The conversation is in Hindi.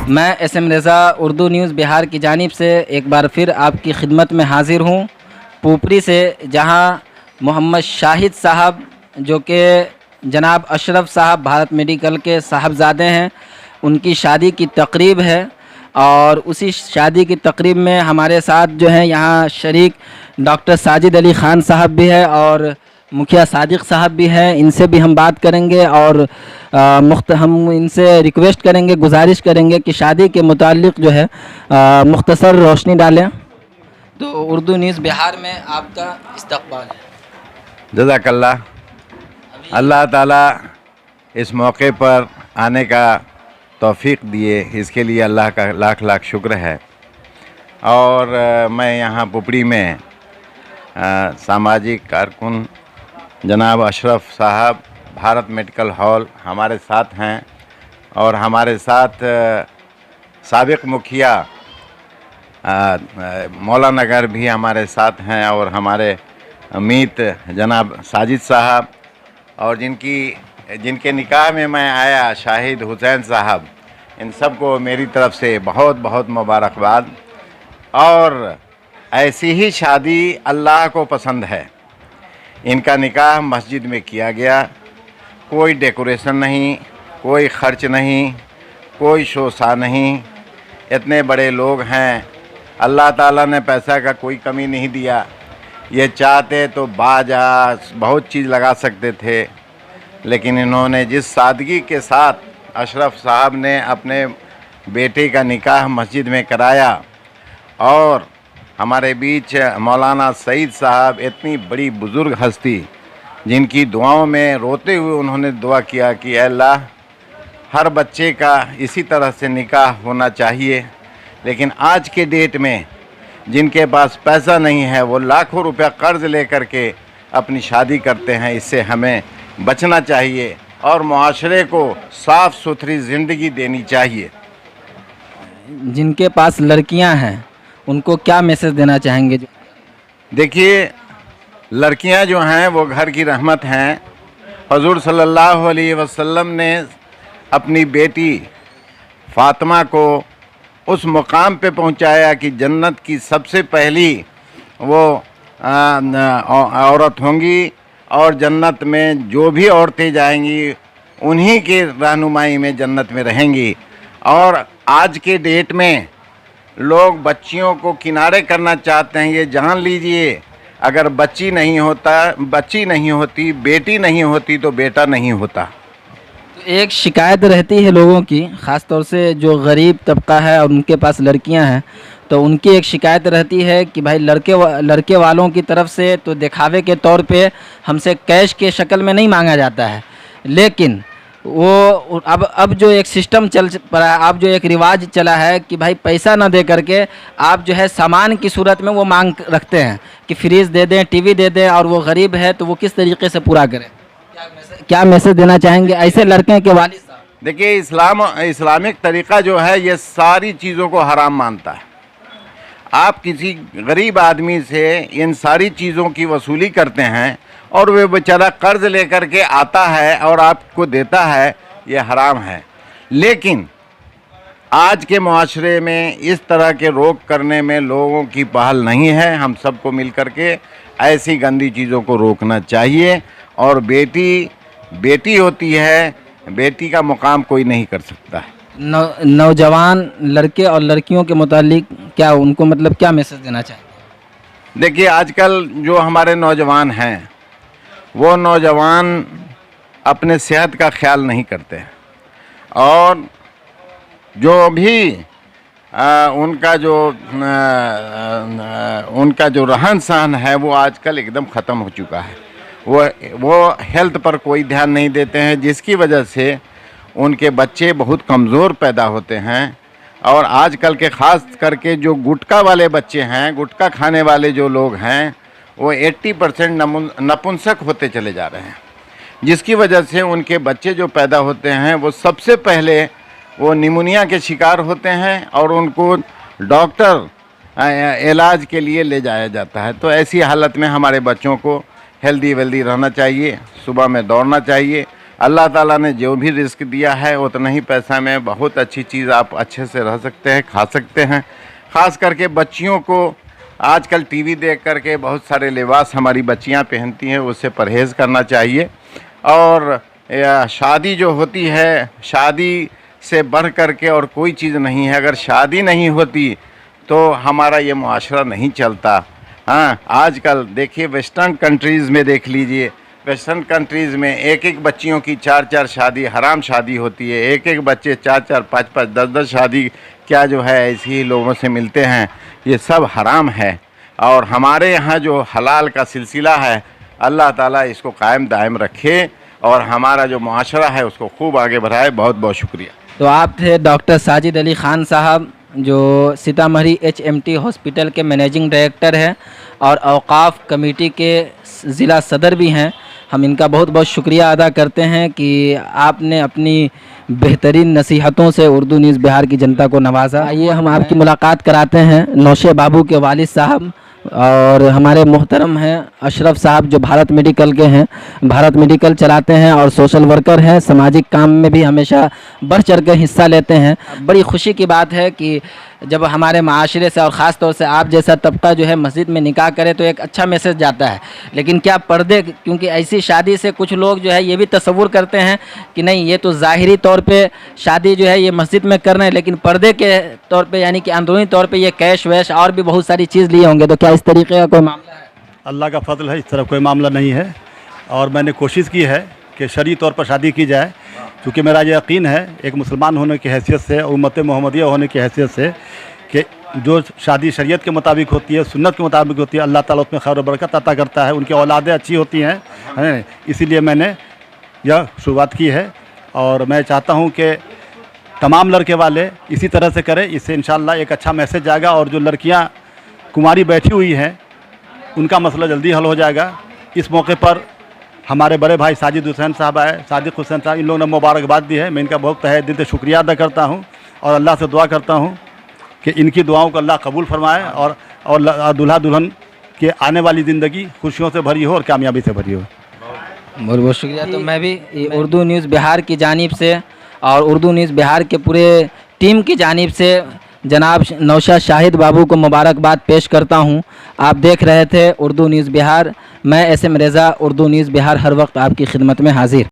मैं SM रज़ा उर्दू न्यूज़ बिहार की जानिब से एक बार फिर आपकी खिदमत में हाज़िर हूँ पुपरी से, जहाँ मोहम्मद शाहिद साहब जो कि जनाब अशरफ साहब भारत मेडिकल के साहबजादे हैं, उनकी शादी की तकरीब है। और उसी शादी की तकरीब में हमारे साथ जो है यहाँ शरीक डॉक्टर साजिद अली ख़ान साहब भी है और मुखिया सादिक साहब भी हैं। इनसे भी हम बात करेंगे और हम इनसे रिक्वेस्ट करेंगे, गुजारिश करेंगे कि शादी के मुताल्लिक़ जो है मुख्तसर रोशनी डालें। तो उर्दू न्यूज़ बिहार में आपका इस्तक़बाल है। जज़ाकल्लाह। अल्लाह ताला इस मौके पर आने का तौफ़ीक़ दिए, इसके लिए अल्लाह का लाख लाख शुक्र है। और मैं यहाँ पुपड़ी में सामाजिक कारकुन जनाब अशरफ साहब भारत मेडिकल हॉल हमारे साथ हैं और हमारे साथ साबिक़ मुखिया मौला नगर भी हमारे साथ हैं और हमारे अमीत जनाब साजिद साहब और जिनके निकाह में मैं आया शाहिद हुसैन साहब, इन सब को मेरी तरफ़ से बहुत बहुत मुबारकबाद। और ऐसी ही शादी अल्लाह को पसंद है। इनका निकाह मस्जिद में किया गया, कोई डेकोरेशन नहीं, कोई ख़र्च नहीं, कोई शोशा नहीं। इतने बड़े लोग हैं, अल्लाह ताला ने पैसा का कोई कमी नहीं दिया। ये चाहते तो बाजा बहुत चीज़ लगा सकते थे, लेकिन इन्होंने जिस सादगी के साथ अशरफ साहब ने अपने बेटे का निकाह मस्जिद में कराया और हमारे बीच मौलाना सईद साहब, इतनी बड़ी बुज़ुर्ग हस्ती जिनकी दुआओं में रोते हुए उन्होंने दुआ किया कि अल्लाह हर बच्चे का इसी तरह से निकाह होना चाहिए। लेकिन आज के डेट में जिनके पास पैसा नहीं है वो लाखों रुपया कर्ज़ लेकर के अपनी शादी करते हैं। इससे हमें बचना चाहिए और मुआशरे को साफ़ सुथरी ज़िंदगी देनी चाहिए। जिनके पास लड़कियां हैं उनको क्या मैसेज देना चाहेंगे? देखिए, लड़कियां जो हैं वो घर की रहमत हैं। हुज़ूर सल्लल्लाहु अलैहि वसल्लम ने अपनी बेटी फ़ातिमा को उस मुकाम पे पहुंचाया कि जन्नत की सबसे पहली वो औरत होंगी और जन्नत में जो भी औरतें जाएंगी उन्हीं के रहनुमाई में जन्नत में रहेंगी। और आज के डेट में लोग बच्चियों को किनारे करना चाहते हैं। ये जान लीजिए, अगर बच्ची नहीं होती, बेटी नहीं होती तो बेटा नहीं होता। तो एक शिकायत रहती है लोगों की, ख़ास तौर से जो गरीब तबका है और उनके पास लड़कियां हैं, तो उनकी एक शिकायत रहती है कि भाई लड़के वालों की तरफ से तो दिखावे के तौर पे हमसे कैश के शक्ल में नहीं मांगा जाता है, लेकिन वो अब जो एक सिस्टम चल पड़ा है, अब जो एक रिवाज चला है कि भाई पैसा ना दे करके आप जो है सामान की सूरत में वो मांग रखते हैं कि फ्रिज दे दें, टीवी दे दें, और वो गरीब है तो वो किस तरीके से पूरा करें? क्या मैसेज देना चाहेंगे ऐसे लड़के के वालिद साहब? देखिए, इस्लामिक तरीक़ा जो है ये सारी चीज़ों को हराम मानता है। आप किसी गरीब आदमी से इन सारी चीज़ों की वसूली करते हैं और वे बेचारा कर्ज़ लेकर के आता है और आपको देता है, ये हराम है। लेकिन आज के माशरे में इस तरह के रोक करने में लोगों की पहल नहीं है। हम सबको मिल कर के ऐसी गंदी चीज़ों को रोकना चाहिए। और बेटी होती है, बेटी का मुकाम कोई नहीं कर सकता है। नौजवान लड़के और लड़कियों के मुतालिक क्या उनको मतलब क्या मैसेज देना चाहिए? देखिए, आजकल जो हमारे नौजवान हैं वो नौजवान अपने सेहत का ख्याल नहीं करते और जो भी उनका जो रहन सहन है वो आजकल एकदम ख़त्म हो चुका है। वो हेल्थ पर कोई ध्यान नहीं देते हैं, जिसकी वजह से उनके बच्चे बहुत कमज़ोर पैदा होते हैं। और आजकल के ख़ास करके जो गुटखा वाले बच्चे हैं, गुटखा खाने वाले जो लोग हैं, वो 80% नपुंसक होते चले जा रहे हैं, जिसकी वजह से उनके बच्चे जो पैदा होते हैं वो सबसे पहले वो निमोनिया के शिकार होते हैं और उनको डॉक्टर इलाज के लिए ले जाया जाता है। तो ऐसी हालत में हमारे बच्चों को हेल्दी वेल्दी रहना चाहिए, सुबह में दौड़ना चाहिए, अल्लाह ताला ने जो भी रिस्क दिया है उतना ही पैसा में बहुत अच्छी चीज़ आप अच्छे से रह सकते हैं, खा सकते हैं। ख़ास करके बच्चियों को आजकल टीवी देख करके बहुत सारे लिबास हमारी बच्चियां पहनती हैं, उससे परहेज़ करना चाहिए। और शादी जो होती है, शादी से बढ़ कर के और कोई चीज़ नहीं है। अगर शादी नहीं होती तो हमारा ये मुआशरा नहीं चलता। हाँ, आजकल देखिए वेस्टर्न कंट्रीज़ में देख लीजिए, वेस्टर्न कंट्रीज़ में एक एक बच्चियों की 4-4 शादी, हराम शादी होती है। एक एक बच्चे 4-4, 5-5, 10-10 शादी क्या जो है ऐसे ही लोगों से मिलते हैं, ये सब हराम है। और हमारे यहाँ जो हलाल का सिलसिला है, अल्लाह ताला इसको कायम दायम रखे और हमारा जो मुआशरा है उसको खूब आगे बढ़ाए। बहुत बहुत शुक्रिया। तो आप थे डॉक्टर साजिद अली ख़ान साहब, जो सीतामढ़ी HMT हॉस्पिटल के मैनेजिंग डायरेक्टर हैं और औक़ाफ़ कमेटी के ज़िला सदर भी हैं। हम इनका बहुत बहुत शुक्रिया अदा करते हैं कि आपने अपनी बेहतरीन नसीहतों से उर्दू न्यूज़ बिहार की जनता को नवाजा। आइए हम आपकी मुलाकात कराते हैं नौशे बाबू के वालिद साहब, और हमारे मोहतरम हैं अशरफ साहब, जो भारत मेडिकल के हैं, भारत मेडिकल चलाते हैं और सोशल वर्कर हैं, सामाजिक काम में भी हमेशा बढ़ चढ़ कर हिस्सा लेते हैं। बड़ी खुशी की बात है कि जब हमारे माशरे से और ख़ास तौर से आप जैसा तबका जो है मस्जिद में निकाह करे तो एक अच्छा मैसेज जाता है। लेकिन क्या पर्दे, क्योंकि ऐसी शादी से कुछ लोग जो है ये भी तसव्वुर करते हैं कि नहीं ये तो ज़ाहिरी तौर पे शादी जो है ये मस्जिद में कर रहे हैं, लेकिन पर्दे के तौर पे यानी कि अंदरूनी तौर पे ये कैश वैश और भी बहुत सारी चीज़ लिए होंगे। तो क्या इस तरीके का कोई मामला है? अल्लाह का फजल है, इस तरह कोई मामला नहीं है। और मैंने कोशिश की है कि शरई तौर पर शादी की जाए, क्योंकि मेरा ये यकीन है एक मुसलमान होने की हैसियत से, उम्मत मोहम्मदिया होने की हैसियत से, कि जो शादी शरीयत के मुताबिक होती है, सुन्नत के मुताबिक होती है, अल्लाह ताला उसमें खैर बरकत अता करता है, उनकी औलादें अच्छी होती हैं। इसीलिए मैंने यह शुरुआत की है और मैं चाहता हूँ कि तमाम लड़के वाले इसी तरह से करें। इससे इंशाअल्लाह एक अच्छा मैसेज जाएगा और जो लड़कियाँ कुंवारी बैठी हुई हैं उनका मसला जल्दी हल हो जाएगा। इस मौके पर हमारे बड़े भाई साजिद हुसैन साहब आए, सादिक हुसैन साहब, इन लोगों ने मुबारकबाद दी है। मैं इनका बहुत तहे दिल से शुक्रिया अदा करता हूँ और अल्लाह से दुआ करता हूँ कि इनकी दुआओं को अल्लाह कबूल फरमाए और दूल्हा दुल्हन के आने वाली ज़िंदगी खुशियों से भरी हो और कामयाबी से भरी हो। बहुत बहुत शुक्रिया। तो मैं भी उर्दू न्यूज़ बिहार की जानिब से और उर्दू न्यूज़ बिहार के पूरे टीम की जानिब से जनाब नौशाद शाहिद बाबू को मुबारकबाद पेश करता हूं। आप देख रहे थे उर्दू न्यूज़ बिहार। मैं SM रेज़ा, उर्दू न्यूज़ बिहार, हर वक्त आपकी खिदमत में हाजिर।